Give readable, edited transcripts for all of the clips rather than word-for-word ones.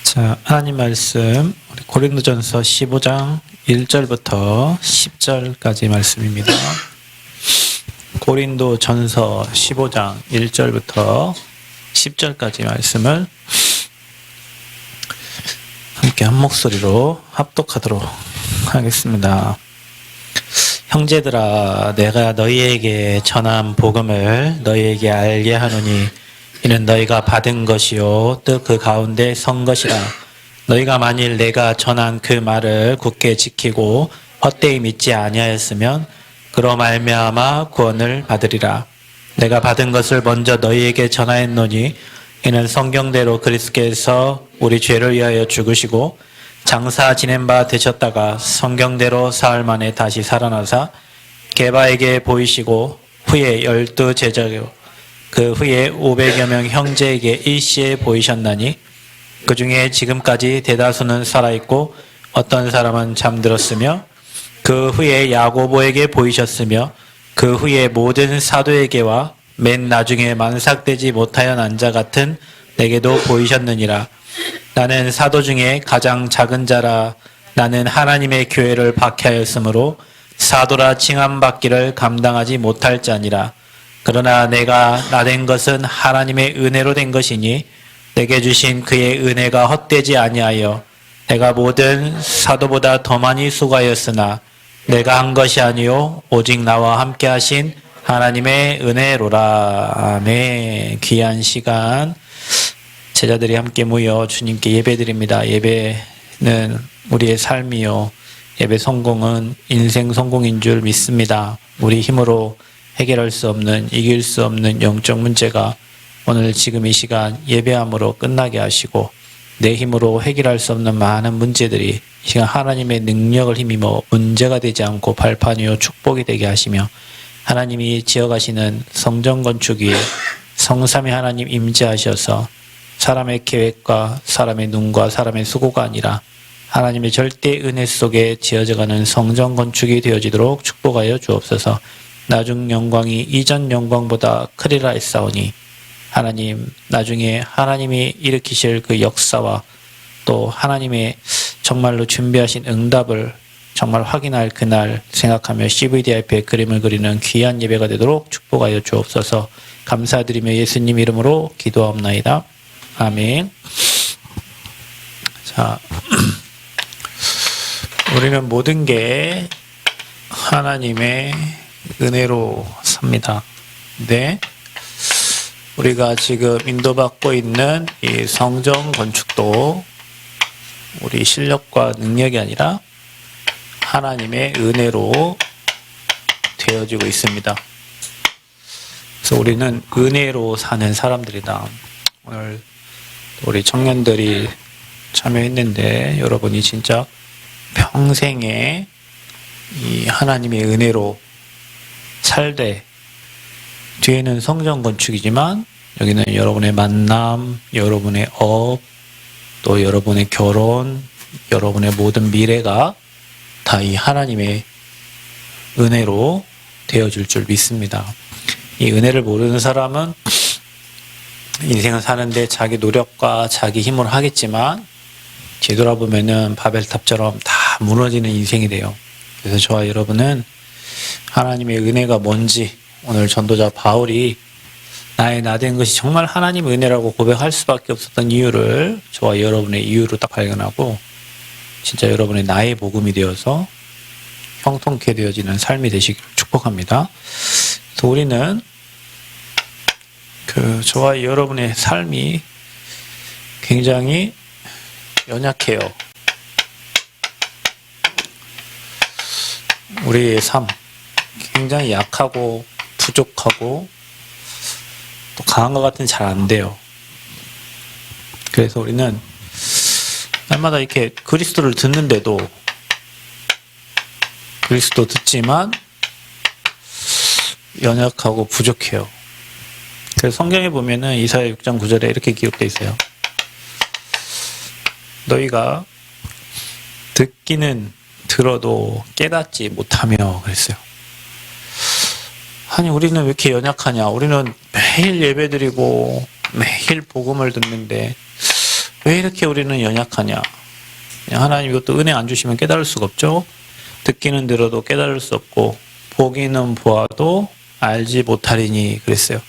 자, 하나님 말씀 우리 고린도전서 15장 1절부터 10절까지 말씀입니다. 고린도전서 15장 1절부터 10절까지 말씀을 함께 한 목소리로 합독하도록 하겠습니다. 형제들아, 내가 너희에게 전한 복음을 너희에게 알게 하노니 이는 너희가 받은 것이요 또 그 가운데 선 것이라. 너희가 만일 내가 전한 그 말을 굳게 지키고 헛되이 믿지 아니하였으면 그로 말미암아 구원을 받으리라. 내가 받은 것을 먼저 너희에게 전하였노니 이는 성경대로 그리스도께서 우리 죄를 위하여 죽으시고 장사 지낸 바 되셨다가 성경대로 사흘 만에 다시 살아나사 게바에게 보이시고 후에 12 제자요 그 후에 500여 명 형제에게 일시에 보이셨나니 그 중에 지금까지 대다수는 살아있고 어떤 사람은 잠들었으며 그 후에 야고보에게 보이셨으며 그 후에 모든 사도에게와 맨 나중에 만삭되지 못하여 난 자 같은 내게도 보이셨느니라. 나는 사도 중에 가장 작은 자라. 나는 하나님의 교회를 박해하였으므로 사도라 칭함받기를 감당하지 못할 자니라. 그러나 내가 나된 것은 하나님의 은혜로 된 것이니 내게 주신 그의 은혜가 헛되지 아니하여 내가 모든 사도보다 더 많이 수고하였으나 내가 한 것이 아니요 오직 나와 함께 하신 하나님의 은혜로라. 아멘. 귀한 시간 제자들이 함께 모여 주님께 예배드립니다. 예배는 우리의 삶이요 예배 성공은 인생 성공인 줄 믿습니다. 우리 힘으로 해결할 수 없는, 이길 수 없는 영적 문제가 오늘 지금 이 시간 예배함으로 끝나게 하시고 내 힘으로 해결할 수 없는 많은 문제들이 이 시간 하나님의 능력을 힘입어 문제가 되지 않고 발판이요 축복이 되게 하시며 하나님이 지어가시는 성전 건축 위에 성삼위 하나님 임재하셔서 사람의 계획과 사람의 눈과 사람의 수고가 아니라 하나님의 절대 은혜 속에 지어져가는 성전 건축이 되어지도록 축복하여 주옵소서. 나중 영광이 이전 영광보다 크리라 했사오니 하나님 나중에 하나님이 일으키실 그 역사와 또 하나님의 정말로 준비하신 응답을 정말 확인할 그날 생각하며 CVD 앞에 그림을 그리는 귀한 예배가 되도록 축복하여 주옵소서. 감사드리며 예수님 이름으로 기도하옵나이다. 아멘. 자, 우리는 모든 게 하나님의 은혜로 삽니다. 네, 우리가 지금 인도받고 있는 이 성전 건축도 우리 실력과 능력이 아니라 하나님의 은혜로 되어지고 있습니다. 그래서 우리는 은혜로 사는 사람들이다. 오늘 우리 청년들이 참여했는데 여러분이 진짜 평생에 이 하나님의 은혜로 살되 뒤에는 성전 건축이지만 여기는 여러분의 만남, 여러분의 업, 또 여러분의 결혼, 여러분의 모든 미래가 다 이 하나님의 은혜로 되어질 줄 믿습니다. 이 은혜를 모르는 사람은 인생을 사는데 자기 노력과 자기 힘으로 하겠지만 뒤돌아보면은 바벨탑처럼 다 무너지는 인생이 돼요. 그래서 저와 여러분은 하나님의 은혜가 뭔지 오늘 전도자 바울이 나의 나된 것이 정말 하나님의 은혜라고 고백할 수밖에 없었던 이유를 저와 여러분의 이유로 딱 발견하고 진짜 여러분의 나의 복음이 되어서 형통케 되어지는 삶이 되시기를 축복합니다. 그래서 우리는 저와 여러분의 삶이 굉장히 연약해요. 우리의 삶 굉장히 약하고 부족하고 또 강한 것 같은 잘 안 돼요. 그래서 우리는 날마다 이렇게 그리스도를 듣는데도 그리스도 듣지만 연약하고 부족해요. 그래서 성경에 보면은 이사야 6장 9절에 이렇게 기록되어 있어요. 너희가 듣기는 들어도 깨닫지 못하며 그랬어요. 아니 우리는 왜 이렇게 연약하냐. 우리는 매일 예배드리고 매일 복음을 듣는데 왜 왜 이렇게 우리는 연약하냐? 하나님 이것도 은혜 안 주시면 깨달을 수가 없죠. 듣기는 들어도 깨달을 수 없고 보기는 보아도 알지 못하리니 그랬어요.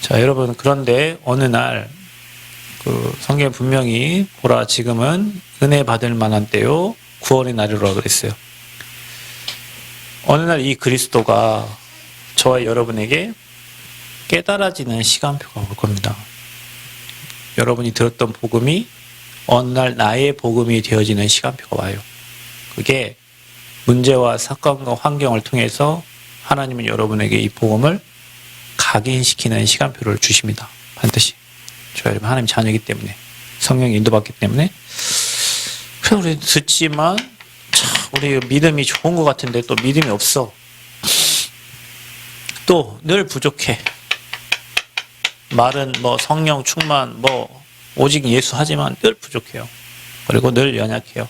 자, 여러분, 그런데 어느 날 성경에 분명히 보라 지금은 은혜 받을 만한 때요 구원의 날이라 그랬어요. 어느 날 이 그리스도가 저와 여러분에게 깨달아지는 시간표가 올 겁니다. 여러분이 들었던 복음이 어느 날 나의 복음이 되어지는 시간표가 와요. 그게 문제와 사건과 환경을 통해서 하나님은 여러분에게 이 복음을 각인시키는 시간표를 주십니다. 반드시. 저 여러분 하나님 자녀이기 때문에 성령이 인도받기 때문에 그래서 우리 듣지만 참 우리 믿음이 좋은 것 같은데 또 믿음이 없어. 또 늘 부족해. 말은 뭐 성령 충만 뭐 오직 예수 하지만 늘 부족해요. 그리고 늘 연약해요.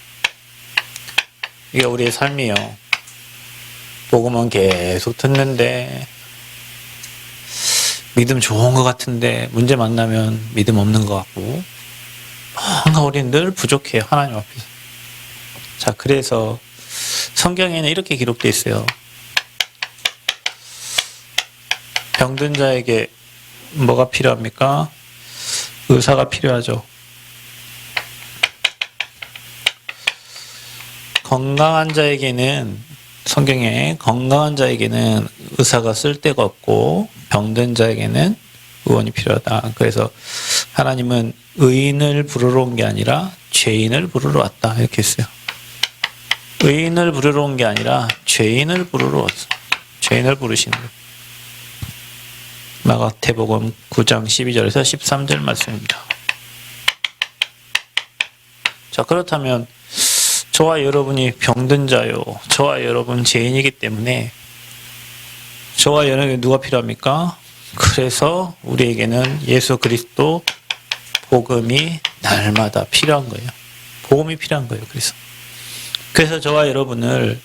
이게 우리의 삶이에요. 복음은 계속 듣는데 믿음 좋은 것 같은데 문제 만나면 믿음 없는 것 같고 뭔가 우리는 늘 부족해요. 하나님 앞에서. 자, 그래서 성경에는 이렇게 기록되어 있어요. 병든 자에게 뭐가 필요합니까? 의사가 필요하죠. 건강한 자에게는 성경에 건강한 자에게는 의사가 쓸데가 없고 병든 자에게는 의원이 필요하다. 그래서 하나님은 의인을 부르러 온 게 아니라 죄인을 부르러 왔다. 이렇게 했어요. 의인을 부르러 온 게 아니라 죄인을 부르러 왔어. 죄인을 부르시는 거예요. 마가복음 9장 12절에서 13절 말씀입니다. 자, 그렇다면 저와 여러분이 병든 자요. 저와 여러분 죄인이기 때문에 저와 여러분에게 누가 필요합니까? 그래서 우리에게는 예수 그리스도 복음이 날마다 필요한 거예요. 복음이 필요한 거예요. 그래서 저와 여러분을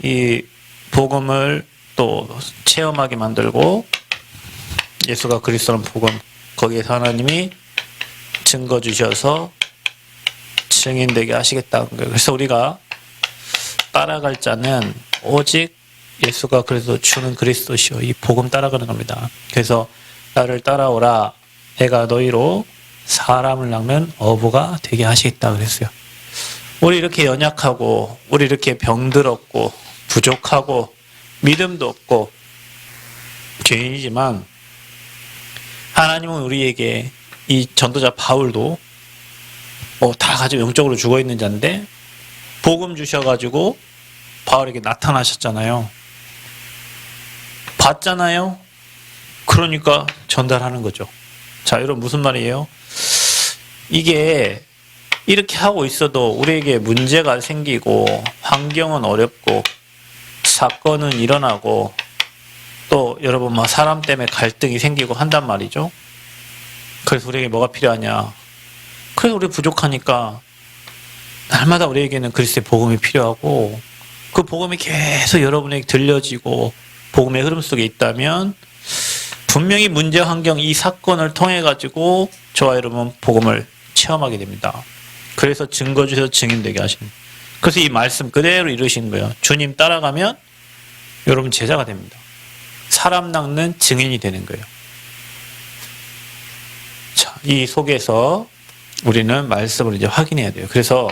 이 복음을 또 체험하게 만들고 예수가 그리스도라는 복음 거기에서 하나님이 증거 주셔서 증인되게 하시겠다는 거예요. 그래서 우리가 따라갈 자는 오직 예수가 그래서 주는 그리스도시요. 이 복음 따라가는 겁니다. 그래서 나를 따라오라. 내가 너희로 사람을 낳는 어부가 되게 하시겠다 그랬어요. 우리 이렇게 연약하고 우리 이렇게 병들었고 부족하고 믿음도 없고 죄인이지만 하나님은 우리에게 이 전도자 바울도 다 가지고 영적으로 죽어있는 자인데 복음 주셔가지고 바울에게 나타나셨잖아요. 봤잖아요. 그러니까 전달하는 거죠. 자, 여러분 무슨 말이에요? 이게 이렇게 하고 있어도 우리에게 문제가 생기고 환경은 어렵고 사건은 일어나고 또 여러분 막 사람 때문에 갈등이 생기고 한단 말이죠. 그래서 우리에게 뭐가 필요하냐? 그래서 우리 부족하니까 날마다 우리에게는 그리스도의 복음이 필요하고 그 복음이 계속 여러분에게 들려지고 복음의 흐름 속에 있다면 분명히 문제 환경 이 사건을 통해 가지고 저와 여러분 복음을 체험하게 됩니다. 그래서 증거 주셔서 증인되게 하십니다. 그래서 이 말씀 그대로 이루시는 거예요. 주님 따라가면 여러분 제자가 됩니다. 사람 낚는 증인이 되는 거예요. 자, 이 속에서 우리는 말씀을 이제 확인해야 돼요. 그래서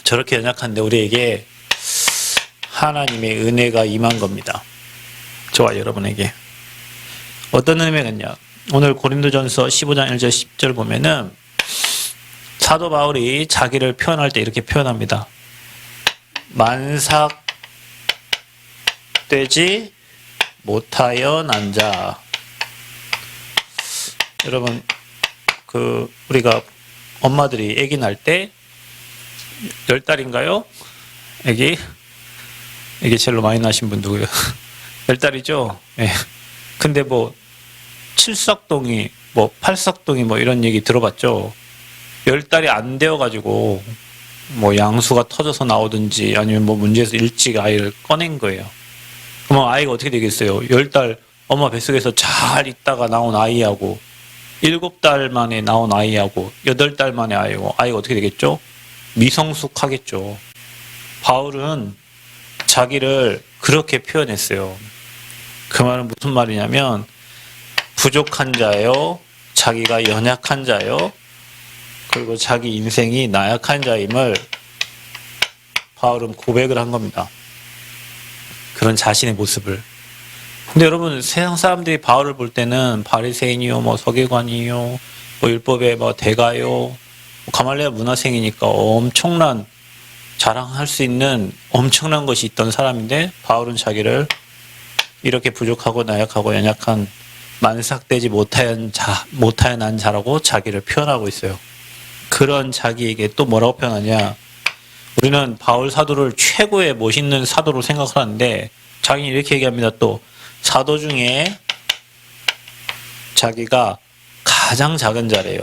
저렇게 연약한데 우리에게 하나님의 은혜가 임한 겁니다. 저와 여러분에게. 어떤 은혜겠냐? 오늘 고린도전서 15장 1절 10절 보면은 사도 바울이 자기를 표현할 때 이렇게 표현합니다. 만삭되지 못하여 난 자. 여러분, 우리가 엄마들이 아기 낳을 때 10달인가요? 아기 제일로 많이 낳으신 분 누구예요? 10달이죠? 예. 근데 뭐 7삭동이 뭐 8삭동이 뭐 이런 얘기 들어봤죠? 10달이 안 되어가지고 뭐 양수가 터져서 나오든지 아니면 뭐 문제에서 일찍 아이를 꺼낸 거예요. 그러면 아이가 어떻게 되겠어요? 10달 엄마 뱃속에서 잘 있다가 나온 아이하고 7달 만에 나온 아이하고 8달 만에 아이가 어떻게 되겠죠? 미성숙하겠죠. 바울은 자기를 그렇게 표현했어요. 그 말은 무슨 말이냐면 부족한 자요, 자기가 연약한 자요, 그리고 자기 인생이 나약한 자임을 바울은 고백을 한 겁니다. 그런 자신의 모습을. 근데 여러분, 세상 사람들이 바울을 볼 때는 바리새인이요, 뭐 서기관이요, 뭐 율법의 뭐 대가요, 뭐 가말리엘 문화생이니까 엄청난 자랑할 수 있는 엄청난 것이 있던 사람인데, 바울은 자기를 이렇게 부족하고 나약하고 연약한 만삭되지 못하여난 자라고 자기를 표현하고 있어요. 그런 자기에게 또 뭐라고 표현하냐? 우리는 바울 사도를 최고의 멋있는 사도로 생각하는데 자기는 이렇게 얘기합니다. 또 사도 중에 자기가 가장 작은 자래요.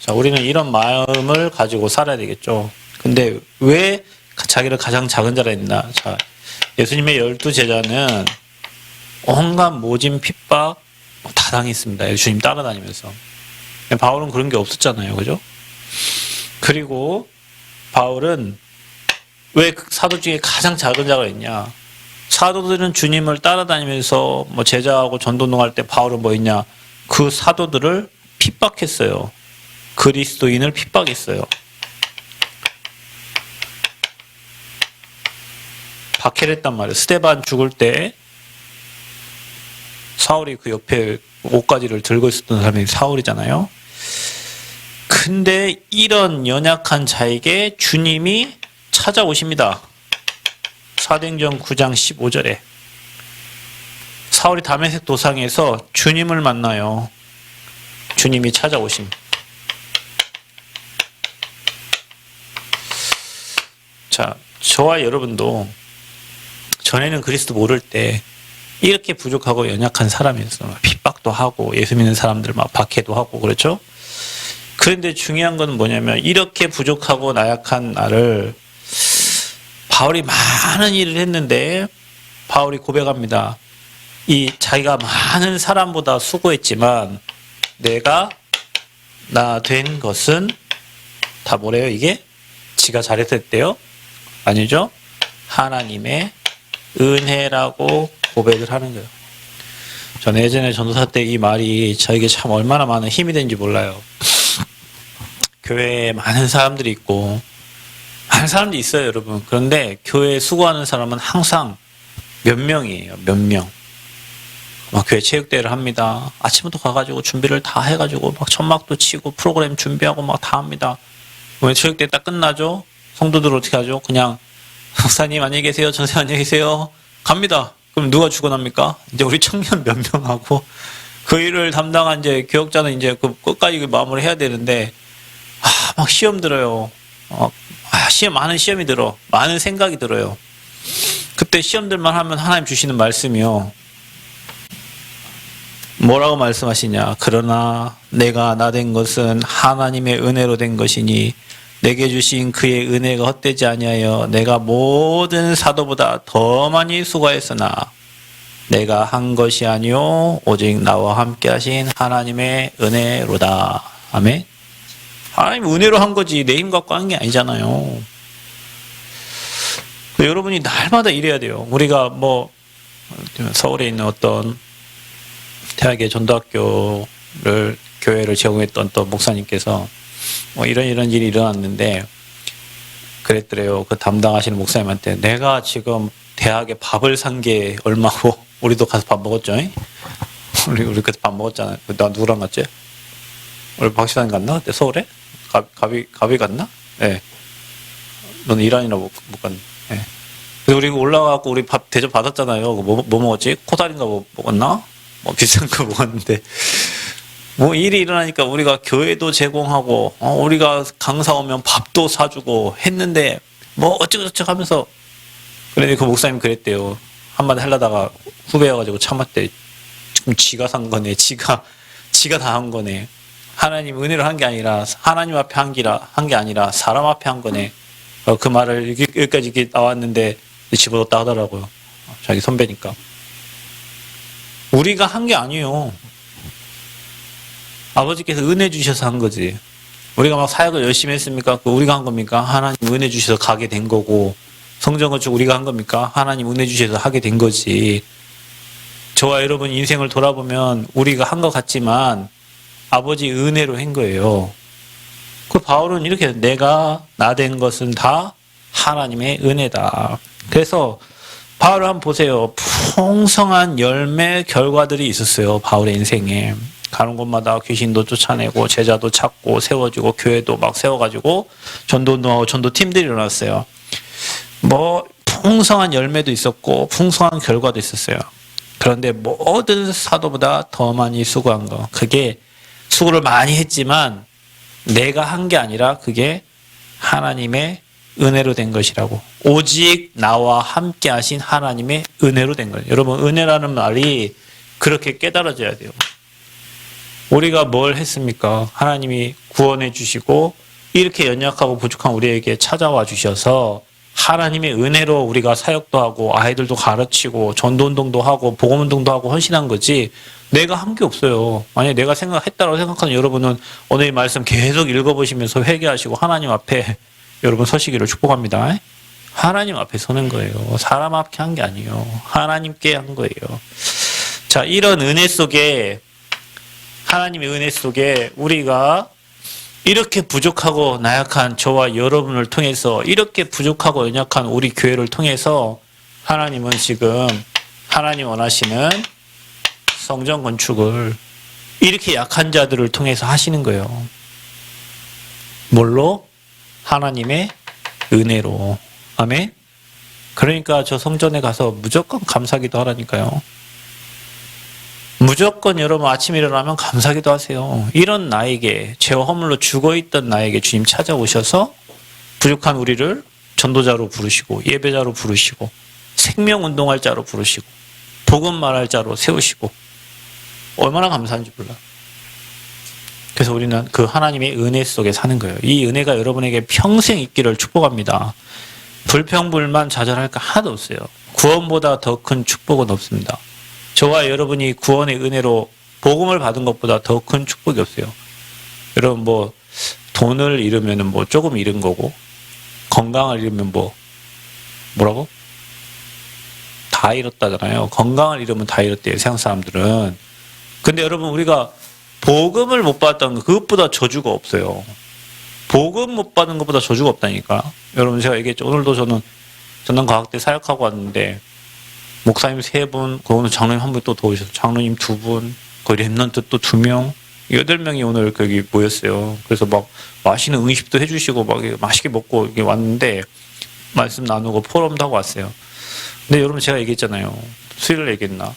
자, 우리는 이런 마음을 가지고 살아야 되겠죠. 근데 왜 자기를 가장 작은 자라 했나? 자, 예수님의 12제자는 온갖 모진 핍박 다 당했습니다. 예수님 따라다니면서. 바울은 그런 게 없었잖아요. 그죠? 그리고 바울은 왜 사도 중에 가장 작은 자가 있냐? 사도들은 주님을 따라다니면서 뭐 제자하고 전도운동할 때 바울은 뭐 있냐? 그 사도들을 핍박했어요. 그리스도인을 핍박했어요. 박해를 했단 말이에요. 스데반 죽을 때 사울이 그 옆에 옷가지를 들고 있었던 사람이 사울이잖아요. 근데 이런 연약한 자에게 주님이 찾아오십니다. 사도행전 9장 15절에 사울이 다메섹 도상에서 주님을 만나요. 주님이 찾아오심. 자, 저와 여러분도 전에는 그리스도 모를 때 이렇게 부족하고 연약한 사람이었어요. 핍박도 하고 예수 믿는 사람들 막 박해도 하고 그렇죠? 그런데 중요한 건 뭐냐면 이렇게 부족하고 나약한 나를 바울이 많은 일을 했는데 바울이 고백합니다. 이 자기가 많은 사람보다 수고했지만 내가 나 된 것은 다 뭐래요? 이게 지가 잘했대요? 아니죠? 하나님의 은혜라고 고백을 하는 거예요. 저는 예전에 전도사 때 이 말이 저에게 참 얼마나 많은 힘이 되는지 몰라요. 교회에 많은 사람들이 있고 많은 사람들이 있어요, 여러분. 그런데 교회에 수고하는 사람은 항상 몇 명이에요. 몇 명. 막 교회 체육대회를 합니다. 아침부터 가가지고 준비를 다 해가지고 막 천막도 치고 프로그램 준비하고 막 다 합니다. 왜 체육대회 딱 끝나죠? 성도들 어떻게 하죠? 그냥 목사님 안녕히 계세요. 전사님 안녕히 계세요. 갑니다. 그럼 누가 죽어납니까? 이제 우리 청년 몇 명하고 그 일을 담당한 이제 교역자는 이제 그 끝까지 그 마무리 해야 되는데 막 시험 들어요. 많은 시험이 들어. 많은 생각이 들어요. 그때 시험들만 하면 하나님 주시는 말씀이요. 뭐라고 말씀하시냐? 그러나 내가 나 된 것은 하나님의 은혜로 된 것이니 내게 주신 그의 은혜가 헛되지 아니하여 내가 모든 사도보다 더 많이 수고했으나 내가 한 것이 아니요 오직 나와 함께 하신 하나님의 은혜로다. 아멘. 하나님 은혜로 한 거지 내 힘 갖고 한 게 아니잖아요. 여러분이 날마다 일해야 돼요. 우리가 뭐 서울에 있는 어떤 대학의 전도학교를 교회를 제공했던 또 목사님께서 뭐 이런 일이 일어났는데 그랬더래요. 그 담당하시는 목사님한테 내가 지금 대학에 밥을 산 게 얼마고 우리도 가서 밥 먹었죠. 우리 그때 밥 먹었잖아요. 나 누구랑 갔지? 우리 박시사님 갔나? 그때 서울에? 가비 갔나? 네. 너는 일하느라 못 갔네. 네. 그래서 우리 올라가고 우리 밥 대접 받았잖아요. 뭐 먹었지? 코다리인가 뭐 먹었나? 뭐 비싼 거 먹었는데 뭐 일이 일어나니까 우리가 교회도 제공하고 우리가 강사 오면 밥도 사주고 했는데 뭐 어쩌고저쩌고 하면서 그런데 그 목사님 그랬대요. 한마디 하려다가 후배여가지고 참았대. 지금 지가 산 거네. 지가 다 한 거네. 하나님 은혜로 한 게 아니라 하나님 앞에 한 게 아니라 사람 앞에 한 거네. 그 말을 여기까지 이렇게 나왔는데 집어넣었다 하더라고요. 자기 선배니까. 우리가 한 게 아니에요. 아버지께서 은혜 주셔서 한 거지. 우리가 막 사역을 열심히 했습니까? 그 우리가 한 겁니까? 하나님 은혜 주셔서 가게 된 거고, 성전 건축 우리가 한 겁니까? 하나님 은혜 주셔서 하게 된 거지. 저와 여러분 인생을 돌아보면 우리가 한 것 같지만 아버지 은혜로 한 거예요. 그 바울은 이렇게 내가 나 된 것은 다 하나님의 은혜다. 그래서 바울을 한번 보세요. 풍성한 열매 결과들이 있었어요. 바울의 인생에. 가는 곳마다 귀신도 쫓아내고 제자도 찾고 세워지고 교회도 막 세워가지고 전도운동하고 전도팀들이 일어났어요. 뭐 풍성한 열매도 있었고 풍성한 결과도 있었어요. 그런데 모든 사도보다 더 많이 수고한 거, 그게 수고를 많이 했지만 내가 한 게 아니라 그게 하나님의 은혜로 된 것이라고. 오직 나와 함께 하신 하나님의 은혜로 된 거예요. 여러분, 은혜라는 말이 그렇게 깨달아져야 돼요. 우리가 뭘 했습니까? 하나님이 구원해 주시고 이렇게 연약하고 부족한 우리에게 찾아와 주셔서 하나님의 은혜로 우리가 사역도 하고 아이들도 가르치고 전도운동도 하고 복음운동도 하고 헌신한 거지, 내가 한 게 없어요. 만약에 내가 했다고 생각하는 여러분은 오늘 이 말씀 계속 읽어보시면서 회개하시고 하나님 앞에 여러분 서시기를 축복합니다. 하나님 앞에 서는 거예요. 사람 앞에 한 게 아니에요. 하나님께 한 거예요. 자, 이런 은혜 속에, 하나님의 은혜 속에 우리가 이렇게 부족하고 나약한 저와 여러분을 통해서, 이렇게 부족하고 연약한 우리 교회를 통해서 하나님은 지금 하나님 원하시는 성전 건축을 이렇게 약한 자들을 통해서 하시는 거예요. 뭘로? 하나님의 은혜로. 아멘? 그러니까 저 성전에 가서 무조건 감사기도 하라니까요. 무조건 여러분 아침에 일어나면 감사기도 하세요. 이런 나에게, 죄와 허물로 죽어있던 나에게 주님 찾아오셔서 부족한 우리를 전도자로 부르시고 예배자로 부르시고 생명운동할 자로 부르시고 복음 말할 자로 세우시고, 얼마나 감사한지 몰라. 그래서 우리는 그 하나님의 은혜 속에 사는 거예요. 이 은혜가 여러분에게 평생 있기를 축복합니다. 불평불만 좌절할 거 하나도 없어요. 구원보다 더 큰 축복은 없습니다. 저와 여러분이 구원의 은혜로 복음을 받은 것보다 더 큰 축복이 없어요. 여러분, 뭐 돈을 잃으면 뭐 조금 잃은 거고, 건강을 잃으면 뭐라고? 다 잃었다잖아요. 건강을 잃으면 다 잃었대요, 세상 사람들은. 근데 여러분, 우리가 복음을 못 받았다는 거, 그것보다 저주가 없어요. 복음 못 받은 것보다 저주가 없다니까. 여러분, 제가 얘기했죠. 오늘도 저는 전남과학대 사역하고 왔는데 목사님 3분, 오늘 장로님 1분 또 더 오셔서 장로님 2분, 거기 랩런트 또 2명, 8명이 오늘 거기 모였어요. 그래서 막 맛있는 음식도 해주시고 막 맛있게 먹고 이렇게 왔는데 말씀 나누고 포럼도 하고 왔어요. 근데 여러분, 제가 얘기했잖아요. 수요일 얘기했나?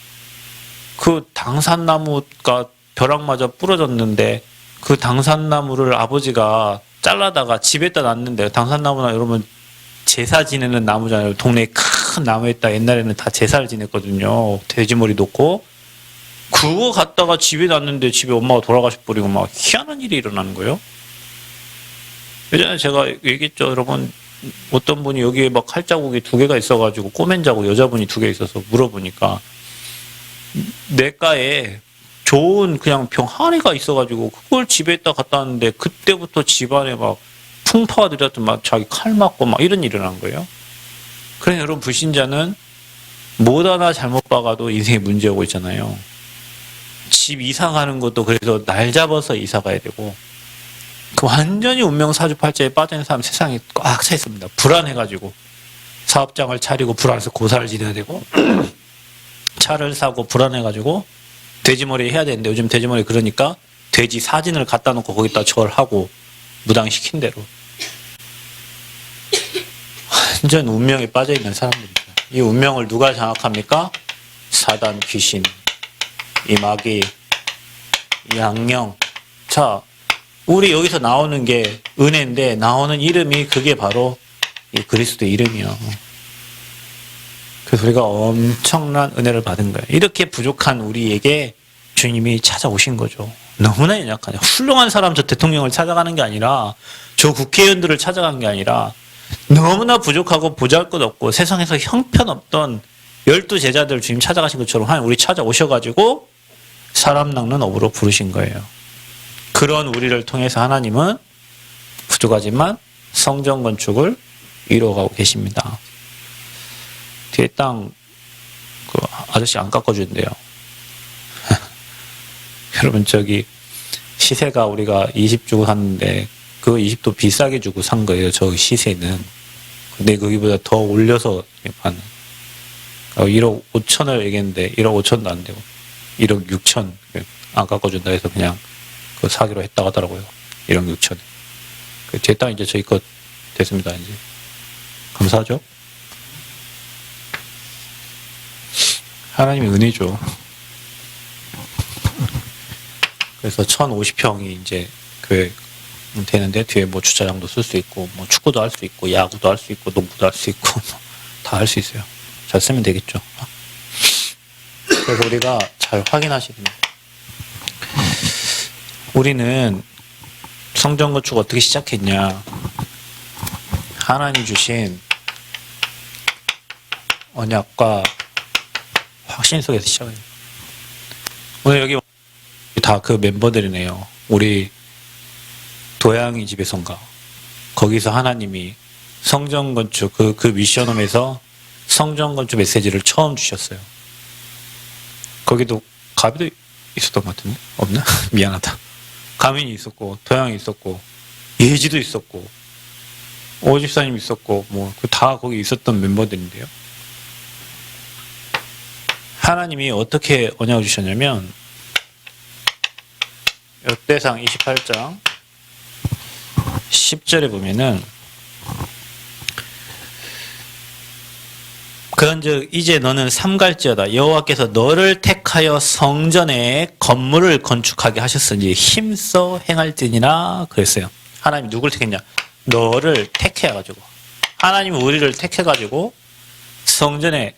그 당산나무가 벼락 맞아 부러졌는데 그 당산나무를 아버지가 잘라다가 집에다 놨는데, 당산나무나 여러분 제사 지내는 나무잖아요. 동네에 큰 나무에다 옛날에는 다 제사를 지냈거든요. 돼지머리 놓고. 그거 갖다가 집에 놨는데 집에 엄마가 돌아가셔버리고 막 희한한 일이 일어나는 거예요. 예전에 제가 얘기했죠. 여러분, 어떤 분이 여기에 막 칼자국이 2개가 있어가지고 꼬맨 자국 여자분이 2개 있어서 물어보니까 내과에 좋은 그냥 병 하나가 있어가지고 그걸 집에다 갖다 놨는데 그때부터 집안에 막 풍파가 들었던 막 자기 칼 맞고 막 이런 일이 일어난 거예요. 그래서 여러분, 불신자는 못 하나 잘못 봐가도 인생에 문제 오고 있잖아요. 집 이사 가는 것도 그래서 날 잡아서 이사 가야 되고, 그 완전히 운명사주팔자에 빠진 사람 세상에 꽉 차 있습니다. 불안해가지고 사업장을 차리고 불안해서 고사를 지내야 되고 차를 사고 불안해가지고 돼지머리 해야 되는데, 요즘 돼지머리 그러니까 돼지 사진을 갖다 놓고 거기다 절하고 무당시킨 대로 완전 운명에 빠져있는 사람들입니다. 이 운명을 누가 장악합니까? 사단, 귀신, 이 마귀, 이 악령. 자, 우리 여기서 나오는 게 은혜인데 나오는 이름이 그게 바로 이 그리스도의 이름이요. 그래서 우리가 엄청난 은혜를 받은 거예요. 이렇게 부족한 우리에게 주님이 찾아오신 거죠. 너무나 연약하냐. 훌륭한 사람, 저 대통령을 찾아가는 게 아니라, 저 국회의원들을 찾아간 게 아니라, 너무나 부족하고 보잘것없고 세상에서 형편없던 12제자들 주님 찾아가신 것처럼 하나님 우리 찾아오셔가지고 사람 낚는 업으로 부르신 거예요. 그런 우리를 통해서 하나님은 부족하지만 성전 건축을 이루어가고 계십니다. 뒤에 땅 그 아저씨 안 깎아준대요. 여러분 저기 시세가 우리가 20 주고 샀는데 그 20도 비싸게 주고 산 거예요. 저 시세는. 근데 거기보다 더 올려서 파는. 1억 5천을 얘기했는데 1억 5천도 안 되고 1억 6천 안 깎아준다 해서 그냥 그 사기로 했다고 하더라고요. 1억 6천에. 그 제 땅 이제 저희 것 됐습니다. 이제 감사하죠. 하나님의 은혜죠. 그래서 1050평이 이제 교회 되는데 뒤에 뭐 주차장도 쓸 수 있고 뭐 축구도 할 수 있고 야구도 할 수 있고 농구도 할 수 있고 다 할 수 있어요. 잘 쓰면 되겠죠. 그래서 우리가 잘 확인하셔야 됩니다. 우리는 성전 건축 어떻게 시작했냐? 하나님 주신 언약과 확신 속에서 시작해요. 오늘 여기 다 그 멤버들이네요. 우리 도양이 집에선가 거기서 하나님이 성전 건축 그 미션홈에서 성전 건축 메시지를 처음 주셨어요. 거기도 가비도 있었던 것 같은데 없나? 미안하다. 가민이 있었고 도양이 있었고 예지도 있었고 오집사님 있었고 뭐 다 거기 있었던 멤버들인데요. 하나님이 어떻게 언약을 주셨냐면 역대상 28장 10절에 보면은 그런즉 이제 너는 삼갈지어다 여호와께서 너를 택하여 성전에 건물을 건축하게 하셨으니 힘써 행할지니라 그랬어요. 하나님이 누굴 택했냐? 너를 택해가지고 하나님은 우리를 택해가지고 성전에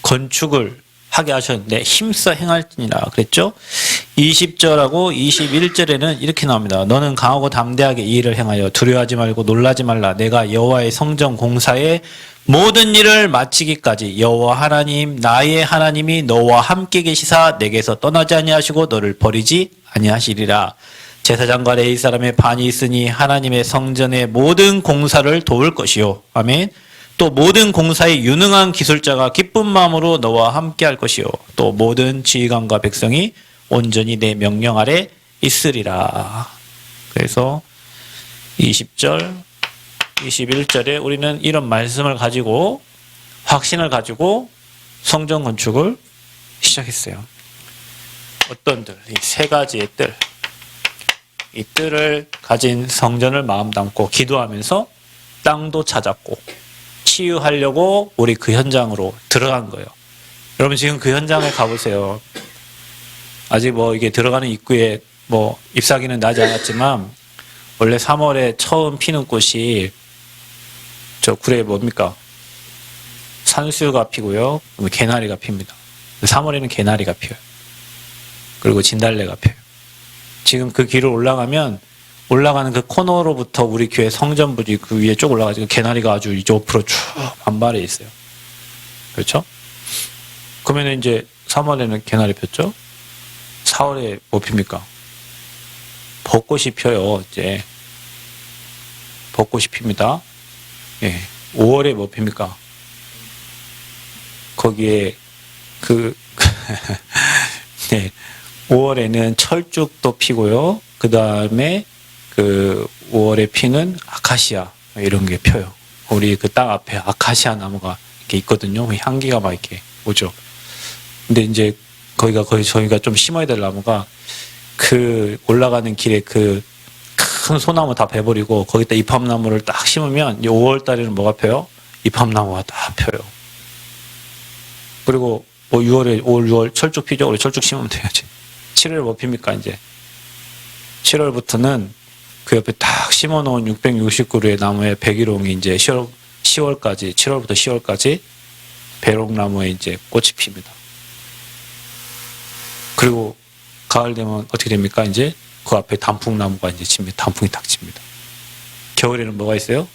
건축을 하게 하셨는데 힘써 행할지니라 그랬죠. 20절하고 21절에는 이렇게 나옵니다. 너는 강하고 담대하게 이 일을 행하여 두려워하지 말고 놀라지 말라. 내가 여호와의 성전 공사의 모든 일을 마치기까지 여호와 하나님 나의 하나님이 너와 함께 계시사 내게서 떠나지 아니하시고 너를 버리지 아니하시리라. 제사장과 레위 사람의 반이 있으니 하나님의 성전의 모든 공사를 도울 것이요. 아멘. 또 모든 공사에 유능한 기술자가 기쁜 마음으로 너와 함께 할 것이요. 또 모든 지휘관과 백성이 온전히 내 명령 아래 있으리라. 그래서 20절, 21절에 우리는 이런 말씀을 가지고 확신을 가지고 성전 건축을 시작했어요. 어떤 뜰? 이 세 가지의 뜰. 이 뜰을 가진 성전을 마음 담고 기도하면서 땅도 찾았고 치유하려고 우리 그 현장으로 들어간 거예요. 여러분 지금 그 현장에 가보세요. 아직 뭐 이게 들어가는 입구에 뭐 잎사귀는 나지 않았지만 원래 3월에 처음 피는 꽃이 저 굴에 뭡니까? 산수유가 피고요. 개나리가 핍니다. 3월에는 개나리가 피어요. 그리고 진달래가 피어요. 지금 그 길을 올라가면 올라가는 그 코너로부터 우리 교회 성전 부지 그 위에 쭉 올라가지고 개나리가 아주 이쪽으로 쭉 만발해 있어요. 그렇죠? 그러면 이제 3월에는 개나리 폈죠? 4월에 뭐 핍니까? 벚꽃이 펴요. 이제 벚꽃이 핍니다. 예. 5월에 뭐 핍니까? 거기에 네. 5월에는 철쭉도 피고요. 그 다음에 그 5월에 피는 아카시아 이런 게 펴요. 우리 그 땅 앞에 아카시아 나무가 이렇게 있거든요. 향기가 막 이렇게 오죠. 근데 이제 거기가 거의 저희가 좀 심어야 될 나무가 그 올라가는 길에 그 큰 소나무 다 베버리고 거기다 이팝나무를 딱 심으면 5월 달에는 뭐가 펴요? 이팝나무가 다 펴요. 그리고 뭐 6월에 5월 6월 철쭉 피죠. 우리 철쭉 심으면 돼야지. 7월에 뭐 핍니까 이제? 7월부터는 그 옆에 딱 심어놓은 669그루의 나무에 백일홍이 이제 10월까지 7월부터 10월까지 배롱나무에 이제 꽃이 핍니다. 그리고 가을 되면 어떻게 됩니까? 이제 그 앞에 단풍나무가 이제 칩니다. 단풍이 딱 칩니다. 겨울에는 뭐가 있어요?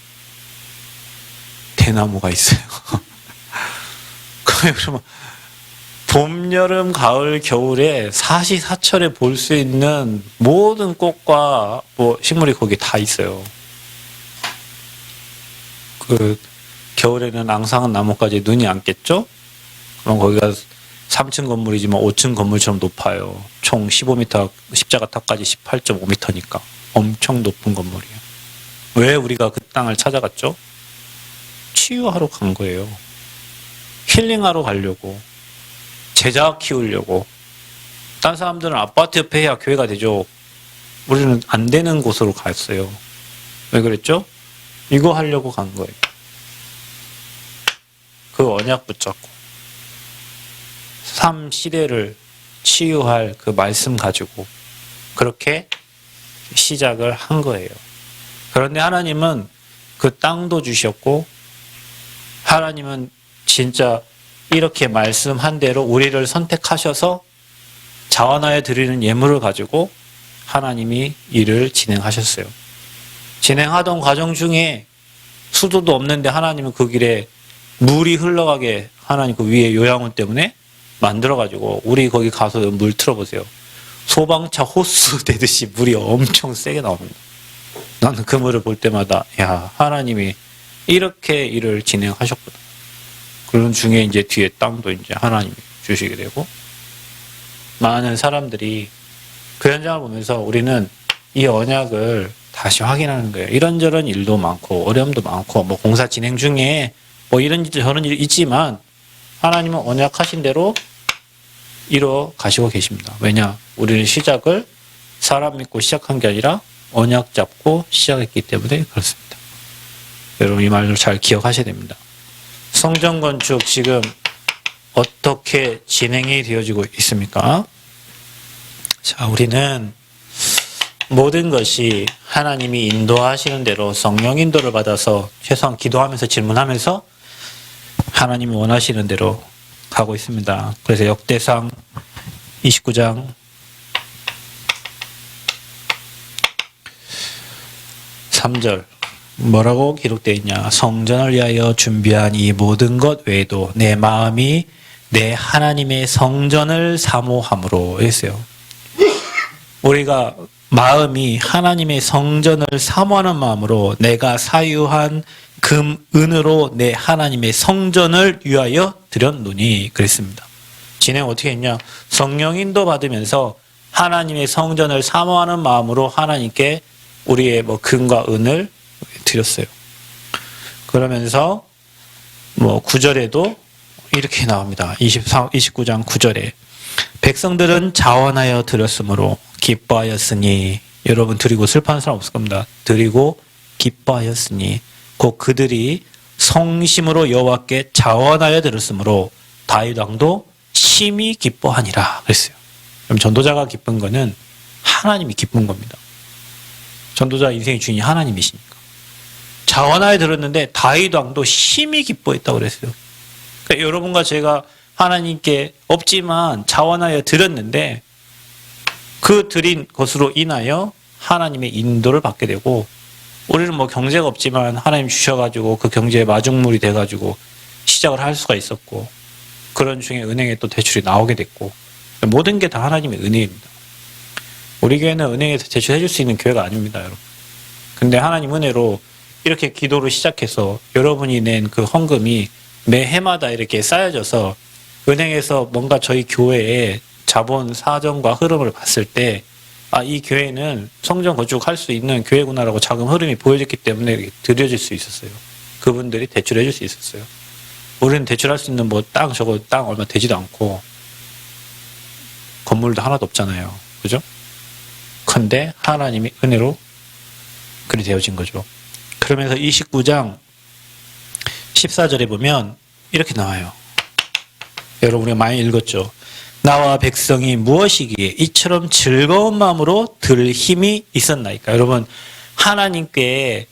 대나무가 있어요. 그러면 봄, 여름, 가을, 겨울에 사시사철에 볼 수 있는 모든 꽃과 뭐 식물이 거기 다 있어요. 그 겨울에는 앙상한 나무까지 눈이 안겠죠? 그럼 거기가 3층 건물이지만 5층 건물처럼 높아요. 총 15m, 십자가탑까지 18.5m니까 엄청 높은 건물이에요. 왜 우리가 그 땅을 찾아갔죠? 치유하러 간 거예요. 힐링하러 가려고. 제자 키우려고. 딴 사람들은 아파트 옆에 해야 교회가 되죠. 우리는 안 되는 곳으로 갔어요. 왜 그랬죠? 이거 하려고 간 거예요. 그 언약 붙잡고 삶 시대를 치유할 그 말씀 가지고 그렇게 시작을 한 거예요. 그런데 하나님은 그 땅도 주셨고 하나님은 진짜 이렇게 말씀한 대로 우리를 선택하셔서 자원하여 드리는 예물을 가지고 하나님이 일을 진행하셨어요. 진행하던 과정 중에 수도도 없는데 하나님은 그 길에 물이 흘러가게 하나님 그 위에 요양원 때문에 만들어가지고 우리 거기 가서 물 틀어보세요. 소방차 호스 되듯이 물이 엄청 세게 나옵니다. 나는 그 물을 볼 때마다 야 하나님이 이렇게 일을 진행하셨구나. 그런 중에 이제 뒤에 땅도 이제 하나님이 주시게 되고 많은 사람들이 그 현장을 보면서 우리는 이 언약을 다시 확인하는 거예요. 이런저런 일도 많고 어려움도 많고 뭐 공사 진행 중에 뭐 이런저런 일이 있지만 하나님은 언약하신 대로 이뤄 가시고 계십니다. 왜냐? 우리는 시작을 사람 믿고 시작한 게 아니라 언약 잡고 시작했기 때문에 그렇습니다. 여러분 이 말을 잘 기억하셔야 됩니다. 성전 건축 지금 어떻게 진행이 되어지고 있습니까? 자, 우리는 모든 것이 하나님이 인도하시는 대로 성령 인도를 받아서 최소한 기도하면서 질문하면서 하나님이 원하시는 대로 가고 있습니다. 그래서 역대상 29장 3절 뭐라고 기록되어 있냐? 성전을 위하여 준비한 이 모든 것 외에도 내 마음이 내 하나님의 성전을 사모함으로 했어요. 우리가 마음이 하나님의 성전을 사모하는 마음으로 내가 사유한 금, 은으로 내 하나님의 성전을 위하여 드렸노니 그랬습니다. 진행 어떻게 했냐? 성령 인도 받으면서 하나님의 성전을 사모하는 마음으로 하나님께 우리의 뭐 금과 은을 드렸어요. 그러면서 뭐 9절에도 이렇게 나옵니다. 29장 9절에 백성들은 자원하여 드렸으므로 기뻐하였으니 여러분 드리고 슬퍼하는 사람 없을 겁니다. 드리고 기뻐하였으니 곧 그들이 성심으로 여호와께 자원하여 드렸으므로 다윗 왕도 심히 기뻐하니라 그랬어요. 그럼 전도자가 기쁜 거는 하나님이 기쁜 겁니다. 전도자 인생의 주인이 하나님이시니까. 자원하여 들었는데 다윗 왕도 심히 기뻐했다고 그랬어요. 그러니까 여러분과 제가 하나님께 없지만 자원하여 드렸는데 그 드린 것으로 인하여 하나님의 인도를 받게 되고 우리는 뭐 경제가 없지만 하나님 주셔가지고 그 경제의 마중물이 돼가지고 시작을 할 수가 있었고 그런 중에 은행에 또 대출이 나오게 됐고 모든 게 다 하나님의 은혜입니다. 우리 교회는 은행에서 대출해 줄 수 있는 교회가 아닙니다, 여러분. 근데 하나님 은혜로 이렇게 기도를 시작해서 여러분이 낸 그 헌금이 매 해마다 이렇게 쌓여져서 은행에서 뭔가 저희 교회의 자본 사정과 흐름을 봤을 때 아, 이 교회는 성전 건축할 수 있는 교회구나라고 자금 흐름이 보여졌기 때문에 이렇게 드려질 수 있었어요. 그분들이 대출해 줄 수 있었어요. 우리는 대출할 수 있는 뭐 땅 저거 땅 얼마 되지도 않고 건물도 하나도 없잖아요. 그죠? 근데 하나님이 은혜로 그리 되어진 거죠. 그러면서 29장 14절에 보면 이렇게 나와요. 여러분 우리가 많이 읽었죠. 나와 백성이 무엇이기에 이처럼 즐거운 마음으로 들 힘이 있었나이까. 여러분 하나님께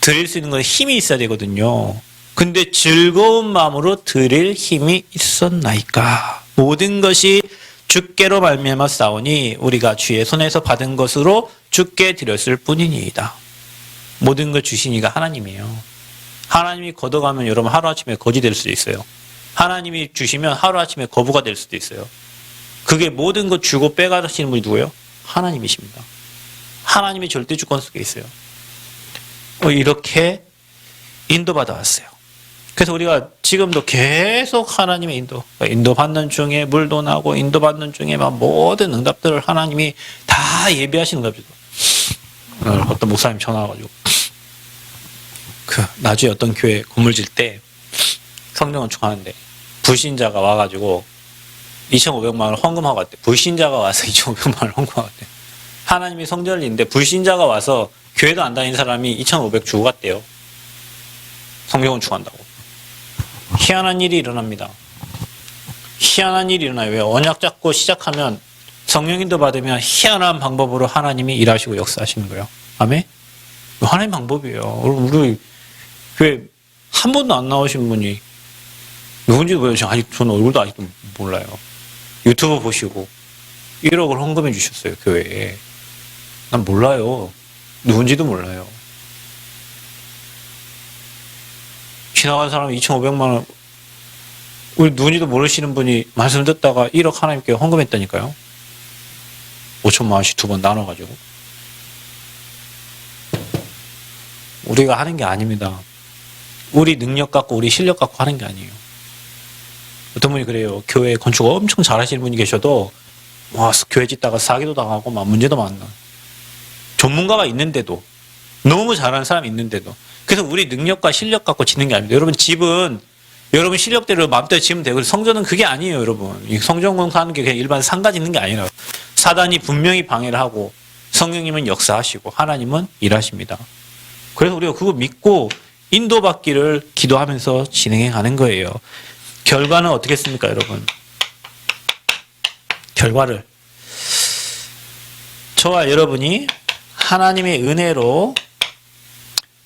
드릴 수 있는 건 힘이 있어야 되거든요. 근데 즐거운 마음으로 드릴 힘이 있었나이까. 모든 것이 주께로 말미암아 싸우니 우리가 주의 손에서 받은 것으로 주께 드렸을 뿐이니이다. 모든 걸 주신 이가 하나님이에요. 하나님이 걷어가면 여러분 하루아침에 거지 될 수 있어요. 하나님이 주시면 하루아침에 거부가 될 수도 있어요. 그게 모든 것 주고 빼가시는 분이 누구예요? 하나님이십니다. 하나님이 절대 주권 속에 있어요. 이렇게 인도받아 왔어요. 그래서 우리가 지금도 계속 하나님의 인도받는 중에 물도 나고, 인도받는 중에 막 모든 응답들을 하나님이 다 예비하시는 겁니다. 오늘 어떤 목사님 전화 와가지고, 나중에 어떤 교회 건물 질 때 성령 건축하는데, 불신자가 와가지고 2,500만 원을 헌금하고 왔대. 불신자가 와서 2,500만 원을 헌금하고 왔대. 하나님이 성전을 짓는데 불신자가 와서 교회도 안 다니는 사람이 2,500 주고 갔대요. 성경 건축한다고. 희한한 일이 일어납니다. 희한한 일이 일어나요. 왜? 언약 잡고 시작하면 성령인도 받으면 희한한 방법으로 하나님이 일하시고 역사하시는 거예요. 아멘? 하나님 방법이에요. 우리 교회 한 번도 안 나오신 분이 누군지도 모르죠. 저는 얼굴도 아직도 몰라요. 유튜브 보시고 1억을 헌금해 주셨어요. 교회에. 난 몰라요. 누군지도 몰라요. 지나간 사람이 2,500만 원, 우리 누군지도 모르시는 분이 말씀 듣다가 1억 하나님께 헌금했다니까요. 5천만 원씩 2번 나눠가지고. 우리가 하는 게 아닙니다. 우리 능력 갖고 우리 실력 갖고 하는 게 아니에요. 어떤 분이 그래요. 교회 건축 엄청 잘하시는 분이 계셔도 교회 짓다가 사기도 당하고 막 문제도 많나. 전문가가 있는데도, 너무 잘하는 사람이 있는데도. 그래서 우리 능력과 실력 갖고 짓는 게 아닙니다. 여러분 집은 여러분 실력대로 마음대로 지으면 되고, 성전은 그게 아니에요. 여러분 이 성전 공사하는 게 그냥 일반 상가 짓는 게 아니라 사단이 분명히 방해를 하고 성령님은 역사하시고 하나님은 일하십니다. 그래서 우리가 그거 믿고 인도받기를 기도하면서 진행해 가는 거예요. 결과는 어떻겠습니까, 여러분? 결과를 저와 여러분이 하나님의 은혜로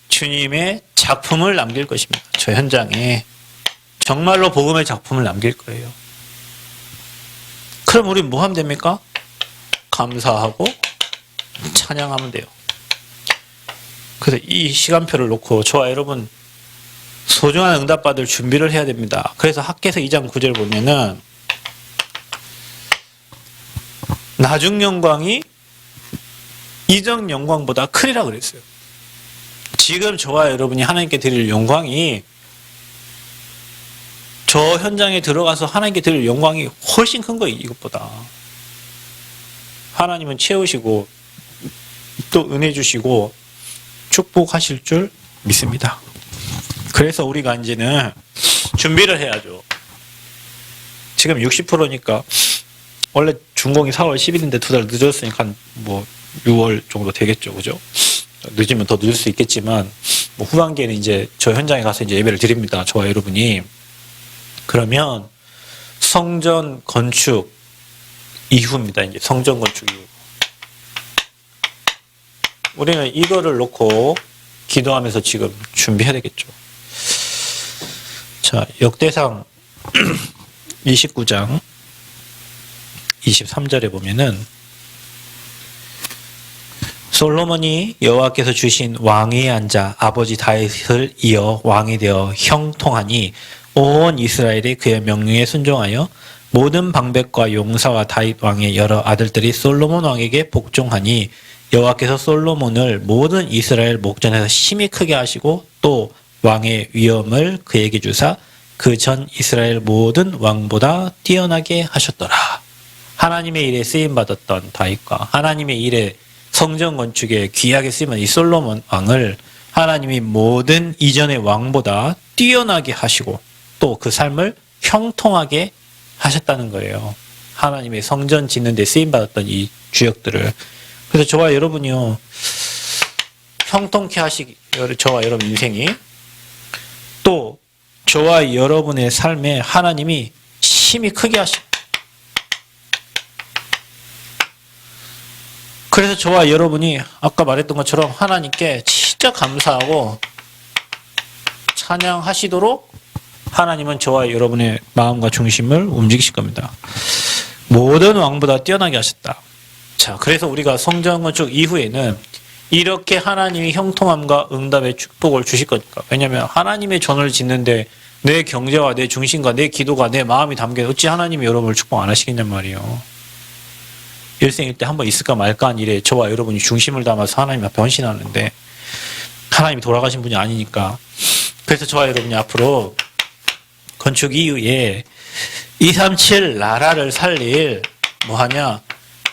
주님의 작품을 남길 것입니다. 저 현장에 정말로 복음의 작품을 남길 거예요. 그럼 우리 뭐 하면 됩니까? 감사하고 찬양하면 돼요. 그래서 이 시간표를 놓고 저와 여러분 소중한 응답받을 준비를 해야 됩니다. 그래서 학개서 2장 9절 보면은 나중 영광이 이전 영광보다 크리라 그랬어요. 지금 저와 여러분이 하나님께 드릴 영광이, 저 현장에 들어가서 하나님께 드릴 영광이 훨씬 큰 거예요. 이것보다. 하나님은 채우시고 또 은혜 주시고 축복하실 줄 믿습니다. 그래서 우리가 이제는 준비를 해야죠. 지금 60%니까 원래 준공이 4월 10일인데 2달 늦었으니까 뭐 6월 정도 되겠죠. 그죠? 늦으면 더 늦을 수 있겠지만 뭐 후반기에는 이제 저 현장에 가서 이제 예배를 드립니다. 저와 여러분이. 그러면 성전 건축 이후입니다. 이제 성전 건축 이후. 우리는 이거를 놓고 기도하면서 지금 준비해야 되겠죠. 자, 역대상 29장 23절에 보면은 솔로몬이 여호와께서 주신 왕위에 앉아 아버지 다윗을 이어 왕이 되어 형통하니 온 이스라엘이 그의 명령에 순종하여 모든 방백과 용사와 다윗 왕의 여러 아들들이 솔로몬 왕에게 복종하니 여호와께서 솔로몬을 모든 이스라엘 목전에서 심히 크게 하시고 또 왕의 위엄을 그에게 주사 그 전 이스라엘 모든 왕보다 뛰어나게 하셨더라. 하나님의 일에 쓰임받았던 다윗과 하나님의 일에 성전 건축에 귀하게 쓰임받은 이 솔로몬 왕을 하나님이 모든 이전의 왕보다 뛰어나게 하시고 또 그 삶을 형통하게 하셨다는 거예요. 하나님의 성전 짓는 데 쓰임받았던 이 주역들을. 그래서 저와 여러분이요, 형통케 하시기, 저와 여러분 인생이, 또 저와 여러분의 삶에 하나님이 심히 크게 하시고, 그래서 저와 여러분이 아까 말했던 것처럼 하나님께 진짜 감사하고 찬양하시도록 하나님은 저와 여러분의 마음과 중심을 움직이실 겁니다. 모든 왕보다 뛰어나게 하셨다. 자, 그래서 우리가 성전 건축 이후에는 이렇게 하나님이 형통함과 응답의 축복을 주실 거니까. 왜냐하면 하나님의 전을 짓는데 내 경제와 내 중심과 내 기도가 내 마음이 담겨 어찌 하나님이 여러분을 축복 안 하시겠냔 말이에요. 일생일 때 한번 있을까 말까 한 일에 저와 여러분이 중심을 담아서 하나님 앞에 헌신하는데 하나님이 돌아가신 분이 아니니까. 그래서 저와 여러분이 앞으로 건축 이후에 237 나라를 살릴 뭐하냐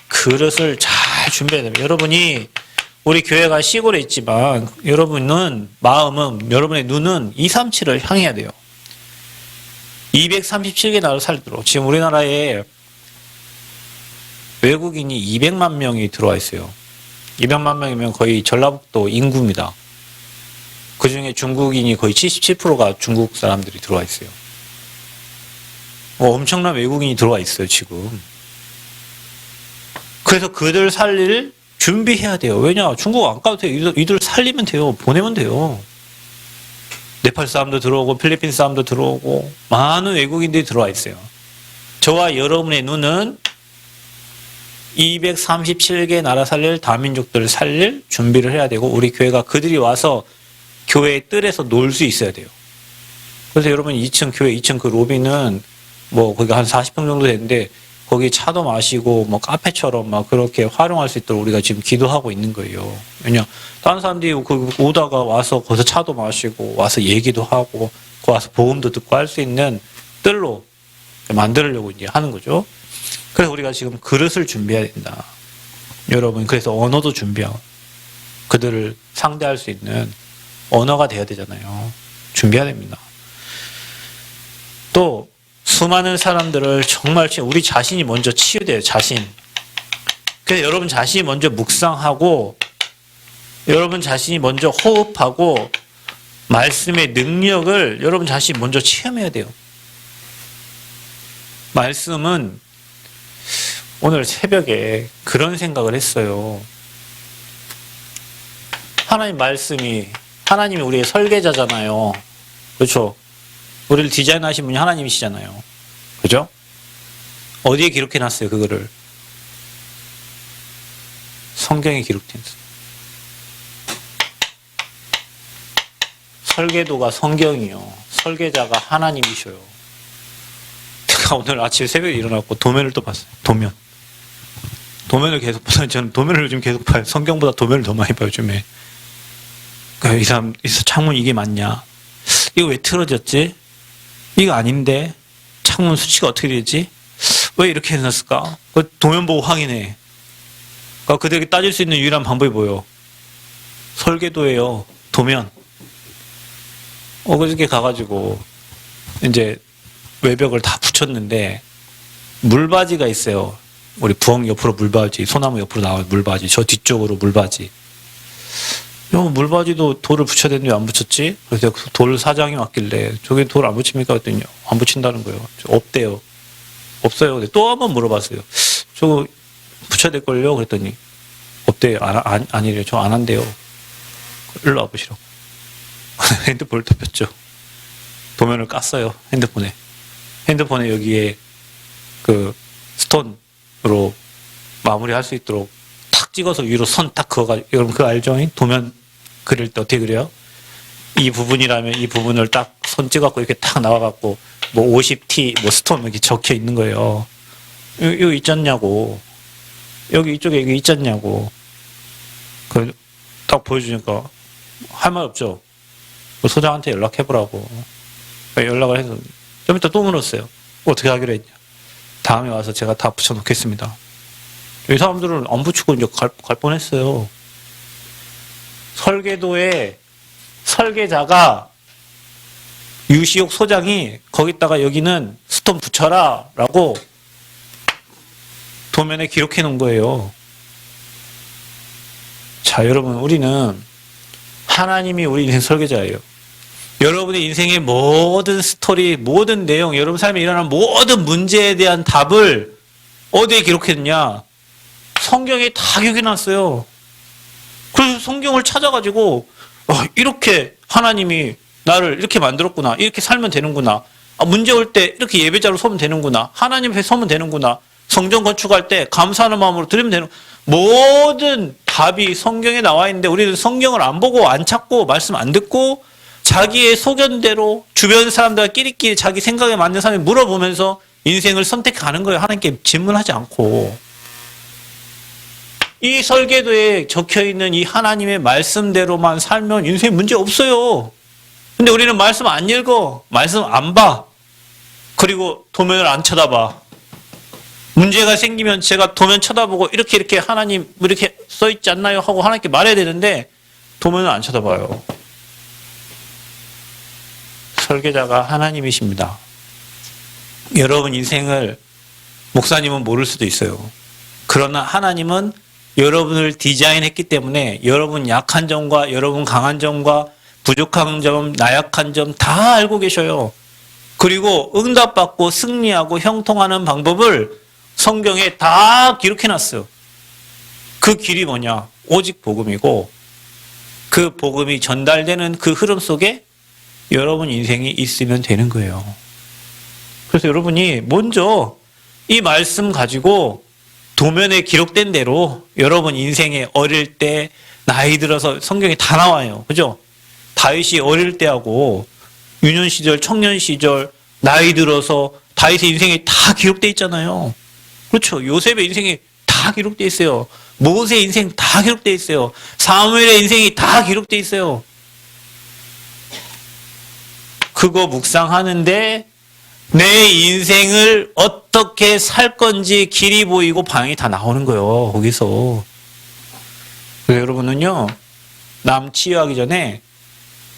그릇을 잘 준비해야 됩니다. 여러분이 우리 교회가 시골에 있지만 여러분은 마음은 여러분의 눈은 237을 향해야 돼요. 237개 나라를 살도록 지금 우리나라에 외국인이 200만 명이 들어와 있어요. 200만 명이면 거의 전라북도 인구입니다. 그 중에 중국인이 거의 77%가 중국 사람들이 들어와 있어요. 엄청난 외국인이 들어와 있어요, 지금. 그래서 그들 살릴 준비해야 돼요. 왜냐? 중국 안 가도 돼요. 이들 살리면 돼요. 보내면 돼요. 네팔 사람도 들어오고 필리핀 사람도 들어오고 많은 외국인들이 들어와 있어요. 저와 여러분의 눈은 237개 나라 살릴 다민족들을 살릴 준비를 해야 되고 우리 교회가 그들이 와서 교회의 뜰에서 놀 수 있어야 돼요. 그래서 여러분 2층 교회 2층 그 로비는 뭐 거기가 한 40평 정도 되는데 거기 차도 마시고 뭐 카페처럼 막 그렇게 활용할 수 있도록 우리가 지금 기도하고 있는 거예요. 왜냐 다른 사람들이 그 오다가 와서 거기서 차도 마시고 와서 얘기도 하고 그 와서 복음도 듣고 할 수 있는 뜰로 만들려고 이제 하는 거죠. 그래서 우리가 지금 그릇을 준비해야 된다. 여러분 그래서 언어도 준비하고 그들을 상대할 수 있는 언어가 돼야 되잖아요. 준비해야 됩니다. 또 수많은 사람들을 정말 우리 자신이 먼저 치유돼요. 자신. 그래서 여러분 자신이 먼저 묵상하고 여러분 자신이 먼저 호흡하고 말씀의 능력을 여러분 자신이 먼저 체험해야 돼요. 말씀은 오늘 새벽에 그런 생각을 했어요. 하나님 말씀이 하나님이 우리의 설계자잖아요. 그렇죠? 우리를 디자인하신 분이 하나님이시잖아요. 그죠? 어디에 기록해놨어요, 그거를? 성경에 기록돼 있어요. 설계도가 성경이요. 설계자가 하나님이셔요. 제가 오늘 아침에 새벽에 일어났고 도면을 또 봤어요. 도면을 계속 봐요. 저는 도면을 요즘 계속 봐요. 성경보다 도면을 더 많이 봐요, 요즘에. 이 사람, 창문 이게 맞냐? 이거 왜 틀어졌지? 이거 아닌데? 창문 수치가 어떻게 되지? 왜 이렇게 해놨을까? 도면 보고 확인해. 그러니까 그들에게 따질 수 있는 유일한 방법이 뭐예요? 설계도예요. 도면. 그저께 가가지고, 이제, 외벽을 다 붙였는데, 물바지가 있어요. 우리 부엌 옆으로 물바지, 소나무 옆으로 나온 물바지, 저 뒤쪽으로 물바지. 물바지도 돌을 붙여야 되는데 왜 안 붙였지? 그래서 돌 사장이 왔길래 저게 돌 안 붙입니까? 그랬더니 안 붙인다는 거예요. 없대요. 없어요. 또 한 번 물어봤어요. 저거 붙여야 될걸요? 그랬더니 없대요. 아니래요. 저 안 한대요. 일로 와보시라고. 핸드폰을 덮였죠. 도면을 깠어요. 핸드폰에 여기에 그 스톤으로 마무리할 수 있도록 탁 찍어서 위로 선 딱 그어가지고 여러분 그거 알죠? 도면 그릴 때 어떻게 그려요? 이 부분이라면 이 부분을 딱 손 찍어갖고 이렇게 딱 나와갖고 뭐 50T 뭐 스톤 이렇게 적혀 있는 거예요. 이거 있잖냐고. 여기 이쪽에 이게 있잖냐고. 그 딱 보여주니까 할 말 없죠. 그 소장한테 연락해보라고. 연락을 해서 좀 이따 또 물었어요. 어떻게 하기로 했냐. 다음에 와서 제가 다 붙여놓겠습니다. 이 사람들은 안 붙이고 이제 갈 뻔했어요. 설계도의 설계자가 유시옥 소장이 거기다가 여기는 스톤 붙여라 라고 도면에 기록해 놓은 거예요. 자, 여러분 우리는 하나님이 우리 인생 설계자예요. 여러분의 인생의 모든 스토리, 모든 내용, 여러분 삶에 일어나는 모든 문제에 대한 답을 어디에 기록했느냐? 성경에 다 기록해놨어요. 그래서 성경을 찾아가지고 이렇게 하나님이 나를 이렇게 만들었구나. 이렇게 살면 되는구나. 문제 올 때 이렇게 예배자로 서면 되는구나. 하나님 앞에 서면 되는구나. 성전 건축할 때 감사하는 마음으로 드리면 되는 모든 답이 성경에 나와 있는데 우리는 성경을 안 보고 안 찾고 말씀 안 듣고 자기의 소견대로 주변 사람들과 끼리끼리 자기 생각에 맞는 사람이 물어보면서 인생을 선택하는 거예요. 하나님께 질문하지 않고. 이 설계도에 적혀있는 이 하나님의 말씀대로만 살면 인생에 문제 없어요. 근데 우리는 말씀 안 읽어. 말씀 안 봐. 그리고 도면을 안 쳐다봐. 문제가 생기면 제가 도면 쳐다보고 이렇게 하나님 이렇게 써있지 않나요? 하고 하나님께 말해야 되는데 도면을 안 쳐다봐요. 설계자가 하나님이십니다. 여러분 인생을 목사님은 모를 수도 있어요. 그러나 하나님은 여러분을 디자인했기 때문에 여러분 약한 점과 여러분 강한 점과 부족한 점, 나약한 점 다 알고 계셔요. 그리고 응답받고 승리하고 형통하는 방법을 성경에 다 기록해놨어요. 그 길이 뭐냐? 오직 복음이고 그 복음이 전달되는 그 흐름 속에 여러분 인생이 있으면 되는 거예요. 그래서 여러분이 먼저 이 말씀 가지고 도면에 기록된 대로 여러분 인생에 어릴 때 나이 들어서 성경에 다 나와요. 그죠? 다윗이 어릴 때하고 유년 시절, 청년 시절, 나이 들어서 다윗의 인생에 다 기록돼 있잖아요. 그렇죠? 요셉의 인생에 다 기록돼 있어요. 모세의 인생 다 기록돼 있어요. 사무엘의 인생이 다 기록돼 있어요. 그거 묵상하는데 내 인생을 어떻게 살 건지 길이 보이고 방향이 다 나오는 거예요. 거기서. 그래서 여러분은요. 남 치유하기 전에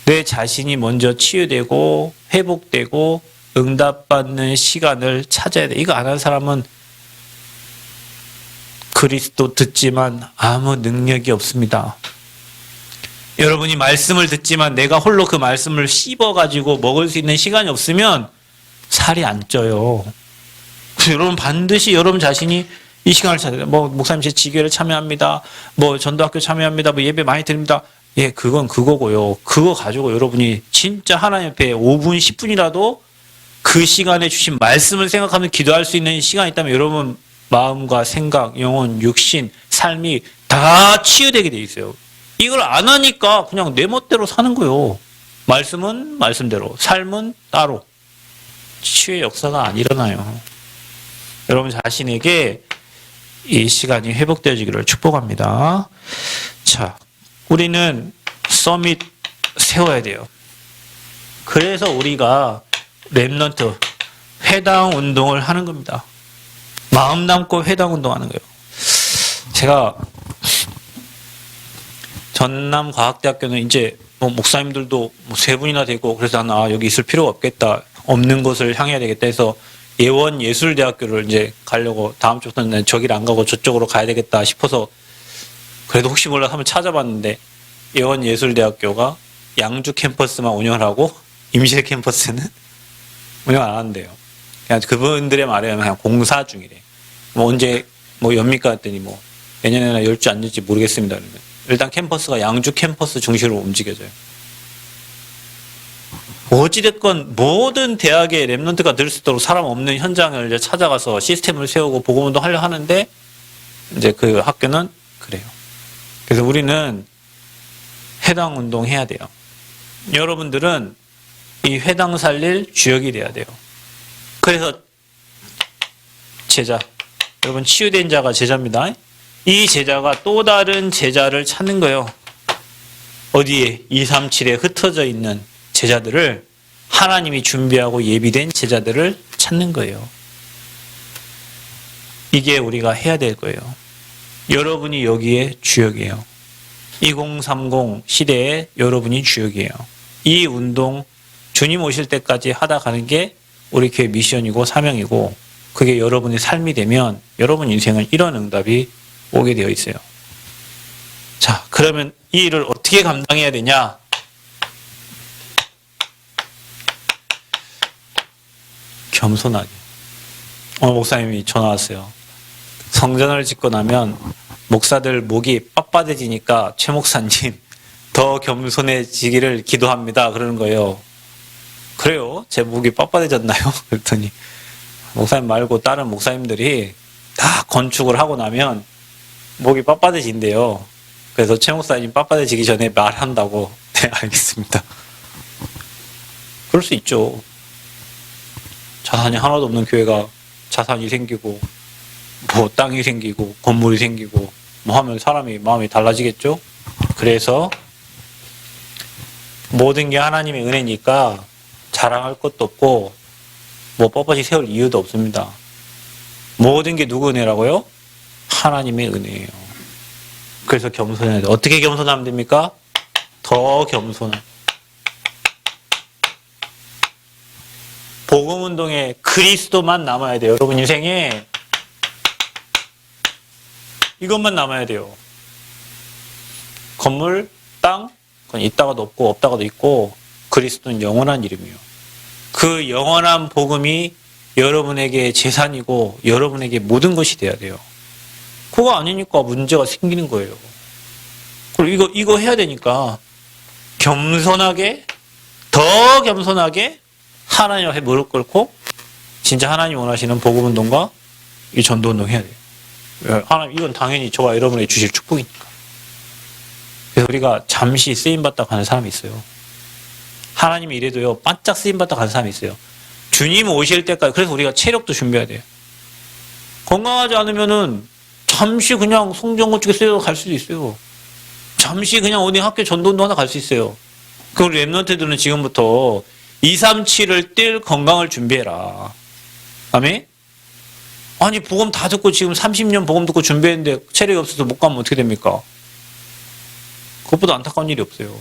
내 자신이 먼저 치유되고 회복되고 응답받는 시간을 찾아야 돼. 이거 안 하는 사람은 그리스도 듣지만 아무 능력이 없습니다. 여러분이 말씀을 듣지만 내가 홀로 그 말씀을 씹어가지고 먹을 수 있는 시간이 없으면 살이 안 쪄요. 그래서 여러분 반드시 여러분 자신이 이 시간을 찾아야 돼요. 목사님 제 지교회를 참여합니다. 전도학교 참여합니다. 예배 많이 드립니다. 예, 그건 그거고요. 그거 가지고 여러분이 진짜 하나님 앞에 5분, 10분이라도 그 시간에 주신 말씀을 생각하면 기도할 수 있는 시간이 있다면 여러분 마음과 생각, 영혼, 육신, 삶이 다 치유되게 돼 있어요. 이걸 안 하니까 그냥 내 멋대로 사는 거예요. 말씀은 말씀대로, 삶은 따로. 치유의 역사가 안 일어나요. 여러분 자신에게 이 시간이 회복되어지기를 축복합니다. 자, 우리는 서밋 세워야 돼요. 그래서 우리가 렘넌트 회당 운동을 하는 겁니다. 마음 담고 회당 운동하는 거예요. 제가 전남과학대학교는 이제 목사님들도 3분이나 되고 그래서 나는 여기 있을 필요가 없겠다. 없는 곳을 향해야 되겠다 해서 예원예술대학교를 이제 가려고 다음 주부터는 저기를 안 가고 저쪽으로 가야 되겠다 싶어서 그래도 혹시 몰라서 한번 찾아봤는데 예원예술대학교가 양주 캠퍼스만 운영을 하고 임실 캠퍼스는 운영 안 한대요. 그냥 그분들의 말에 의하면 그냥 공사 중이래. 언제 연미까 했더니 내년에나 열지 안 열지 모르겠습니다. 그러면 일단 캠퍼스가 양주 캠퍼스 중심으로 움직여져요. 어찌됐건 모든 대학에 랩런트가 늘 수 있도록 사람 없는 현장을 이제 찾아가서 시스템을 세우고 보고운동 하려 하는데 이제 그 학교는 그래요. 그래서 우리는 회당 운동 해야 돼요. 여러분들은 이 회당 살릴 주역이 돼야 돼요. 그래서 제자, 여러분 치유된 자가 제자입니다. 이 제자가 또 다른 제자를 찾는 거예요. 어디에? 237에 흩어져 있는 제자들을 하나님이 준비하고 예비된 제자들을 찾는 거예요. 이게 우리가 해야 될 거예요. 여러분이 여기에 주역이에요. 2030 시대에 여러분이 주역이에요. 이 운동 주님 오실 때까지 하다 가는 게 우리 교회 미션이고 사명이고 그게 여러분의 삶이 되면 여러분 인생은 이런 응답이 오게 되어 있어요. 자, 그러면 이 일을 어떻게 감당해야 되냐? 겸손하게. 목사님이 전화 왔어요. 성전을 짓고 나면 목사들 목이 빳빳해지니까 최 목사님 더 겸손해지기를 기도합니다. 그러는 거예요. 그래요? 제 목이 빳빳해졌나요? 그랬더니 목사님 말고 다른 목사님들이 다 건축을 하고 나면 목이 빳빳해진대요. 그래서 최 목사님 빳빳해지기 전에 말한다고. 네, 알겠습니다. 그럴 수 있죠. 자산이 하나도 없는 교회가 자산이 생기고 뭐 땅이 생기고 건물이 생기고 뭐 하면 사람이 마음이 달라지겠죠. 그래서 모든 게 하나님의 은혜니까 자랑할 것도 없고 뭐 뻣뻣이 세울 이유도 없습니다. 모든 게 누구 은혜라고요? 하나님의 은혜예요. 그래서 겸손해야 돼요. 어떻게 겸손하면 됩니까? 더 겸손한. 복음운동에 그리스도만 남아야 돼요. 여러분 인생에 이것만 남아야 돼요. 건물, 땅, 그건 있다가도 없고 없다가도 있고 그리스도는 영원한 이름이에요. 그 영원한 복음이 여러분에게 재산이고 여러분에게 모든 것이 돼야 돼요. 그거 아니니까 문제가 생기는 거예요. 그리고 이거 해야 되니까 겸손하게 더 겸손하게 하나님 앞에 무릎 꿇고 진짜 하나님 원하시는 복음운동과 이 전도운동 해야 돼요. 하나님 이건 당연히 저와 여러분에게 주실 축복이니까. 그래서 우리가 잠시 쓰임받다 가는 사람이 있어요. 하나님이 이래도요 반짝 쓰임받다 가는 사람이 있어요. 주님 오실 때까지. 그래서 우리가 체력도 준비해야 돼요. 건강하지 않으면은 잠시 그냥 송정구 쪽에 쓰여서 갈 수도 있어요. 잠시 그냥 어디 학교 전도운동 하나 갈 수 있어요. 그럼 우리 랩런트들은 지금부터 237을 뛸 건강을 준비해라. 아멘? 아니 복음 다 듣고 지금 30년 복음 듣고 준비했는데 체력이 없어서 못 가면 어떻게 됩니까? 그것보다 안타까운 일이 없어요.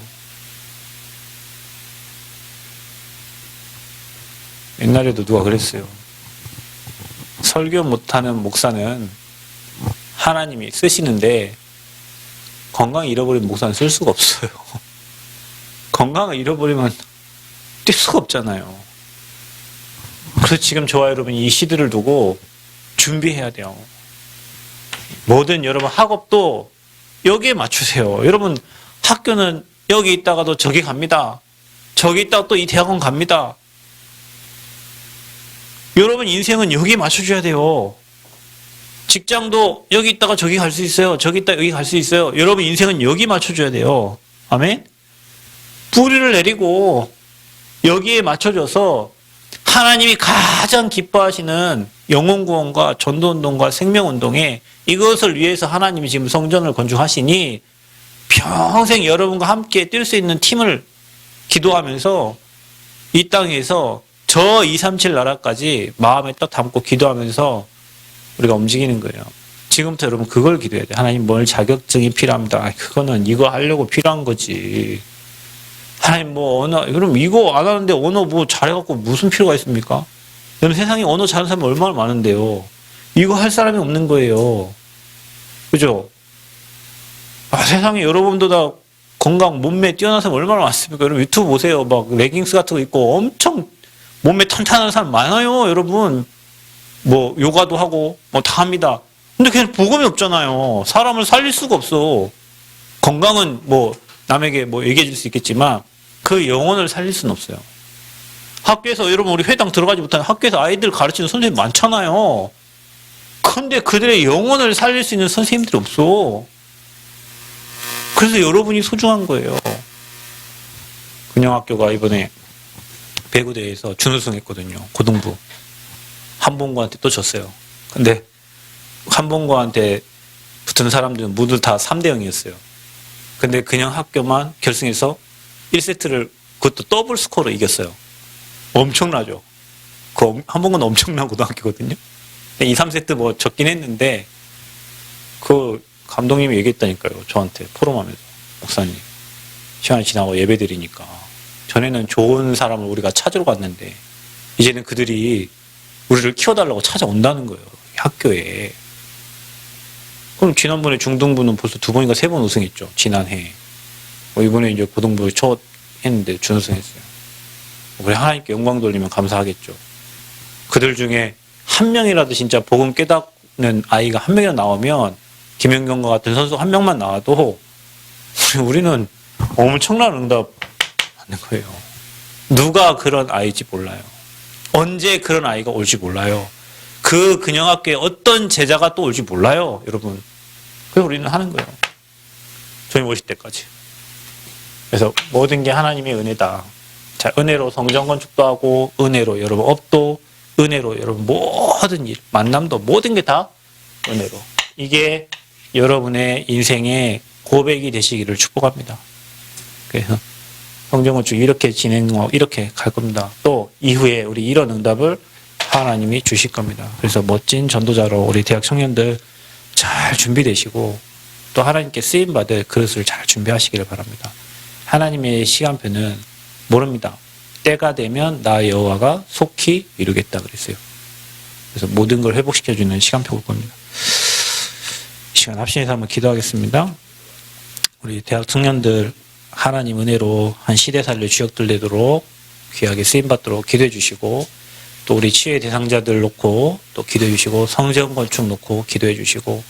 옛날에도 누가 그랬어요. 설교 못하는 목사는 하나님이 쓰시는데 건강 잃어버린 목사는 쓸 수가 없어요. 건강을 잃어버리면 뛸 수가 없잖아요. 그래서 지금 저와 여러분 이 시대를 두고 준비해야 돼요. 뭐든 여러분 학업도 여기에 맞추세요. 여러분 학교는 여기 있다가도 저기 갑니다. 저기 있다가 또 이 대학원 갑니다. 여러분 인생은 여기에 맞춰줘야 돼요. 직장도 여기 있다가 저기 갈 수 있어요. 저기 있다가 여기 갈 수 있어요. 여러분 인생은 여기 맞춰줘야 돼요. 아멘? 뿌리를 내리고 여기에 맞춰줘서 하나님이 가장 기뻐하시는 영혼구원과 전도운동과 생명운동에 이것을 위해서 하나님이 지금 성전을 건축하시니 평생 여러분과 함께 뛸 수 있는 팀을 기도하면서 이 땅에서 저 237 나라까지 마음에 딱 담고 기도하면서 우리가 움직이는 거예요. 지금부터 여러분 그걸 기도해야 돼요. 하나님 뭘 자격증이 필요합니다. 그거는 이거 하려고 필요한 거지. 하나님 뭐 언어, 그럼 이거 안 하는데 언어 뭐 잘해갖고 무슨 필요가 있습니까? 여러분 세상에 언어 잘하는 사람이 얼마나 많은데요. 이거 할 사람이 없는 거예요. 그죠? 세상에 여러분보다 건강, 몸매 뛰어난 사람 얼마나 많습니까? 여러분 유튜브 보세요. 막 레깅스 같은 거 입고 엄청 몸매 탄탄한 사람 많아요. 여러분 뭐 요가도 하고 뭐 다 합니다. 근데 그냥 복음이 없잖아요. 사람을 살릴 수가 없어. 건강은 뭐 남에게 뭐 얘기해 줄 수 있겠지만 그 영혼을 살릴 수는 없어요. 학교에서 여러분 우리 회당 들어가지 못하는 학교에서 아이들 가르치는 선생님 많잖아요. 근데 그들의 영혼을 살릴 수 있는 선생님들이 없어. 그래서 여러분이 소중한 거예요. 근영학교가 이번에 배구대회에서 준우승했거든요. 고등부. 한봉구한테 또 졌어요. 근데 한봉구한테 붙은 사람들은 모두 다 3대 0이었어요. 근데 그냥 학교만 결승에서 1세트를 그것도 더블 스코어로 이겼어요. 엄청나죠. 그 한봉구는 엄청난 고등학교거든요. 2, 3세트 뭐 졌긴 했는데 그 감독님이 얘기했다니까요. 저한테 포럼하면서 목사님 시간이 지나고 예배 드리니까 전에는 좋은 사람을 우리가 찾으러 갔는데 이제는 그들이 우리를 키워달라고 찾아온다는 거예요. 학교에. 그럼 지난번에 중등부는 벌써 2번인가 3번 우승했죠. 지난해. 이번에 이제 고등부 첫 했는데 준우승했어요. 우리 하나님께 영광 돌리면 감사하겠죠. 그들 중에 한 명이라도 진짜 복음 깨닫는 아이가 한 명이라도 나오면 김연경과 같은 선수 한 명만 나와도 우리는 엄청난 응답 받는 거예요. 누가 그런 아이인지 몰라요. 언제 그런 아이가 올지 몰라요. 그 근영학교에 어떤 제자가 또 올지 몰라요. 여러분. 그래서 우리는 하는 거예요. 주님 오실 때까지. 그래서 모든 게 하나님의 은혜다. 자, 자, 은혜로 성전 건축도 하고, 은혜로 여러분 업도, 은혜로 여러분 모든 일, 만남도 모든 게 다 은혜로. 이게 여러분의 인생의 고백이 되시기를 축복합니다. 그래서 성전 건축 이렇게 진행하고 이렇게 갈 겁니다. 또 이후에 우리 이런 응답을 하나님이 주실 겁니다. 그래서 멋진 전도자로 우리 대학 청년들 잘 준비되시고 또 하나님께 쓰임받을 그릇을 잘 준비하시기를 바랍니다. 하나님의 시간표는 모릅니다. 때가 되면 나 여호와가 속히 이루겠다 그랬어요. 그래서 모든 걸 회복시켜주는 시간표일 겁니다. 이 시간 합심해서 한번 기도하겠습니다. 우리 대학 청년들 하나님 은혜로 한 시대 살릴 주역들 되도록 귀하게 쓰임받도록 기도해 주시고 또 우리 치유의 대상자들 놓고 또 기도해 주시고 성전 건축 놓고 기도해 주시고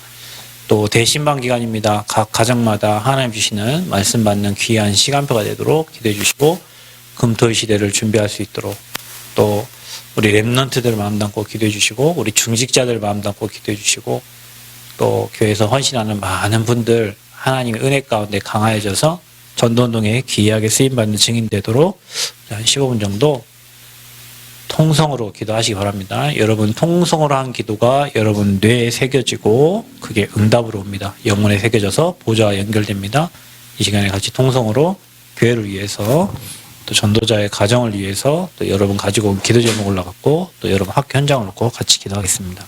또 대신방 기간입니다. 각 가정마다 하나님 주시는 말씀 받는 귀한 시간표가 되도록 기도해 주시고 금토일 시대를 준비할 수 있도록 또 우리 랩런트들 마음 담고 기도해 주시고 우리 중직자들 마음 담고 기도해 주시고 또 교회에서 헌신하는 많은 분들 하나님의 은혜 가운데 강하여져서 전도운동에 귀하게 쓰임받는 증인 되도록 한 15분 정도 통성으로 기도하시기 바랍니다. 여러분 통성으로 한 기도가 여러분 뇌에 새겨지고 그게 응답으로 옵니다. 영혼에 새겨져서 보좌와 연결됩니다. 이 시간에 같이 통성으로 교회를 위해서 또 전도자의 가정을 위해서 또 여러분 가지고 온 기도 제목 올라갔고 또 여러분 학교 현장을 놓고 같이 기도하겠습니다.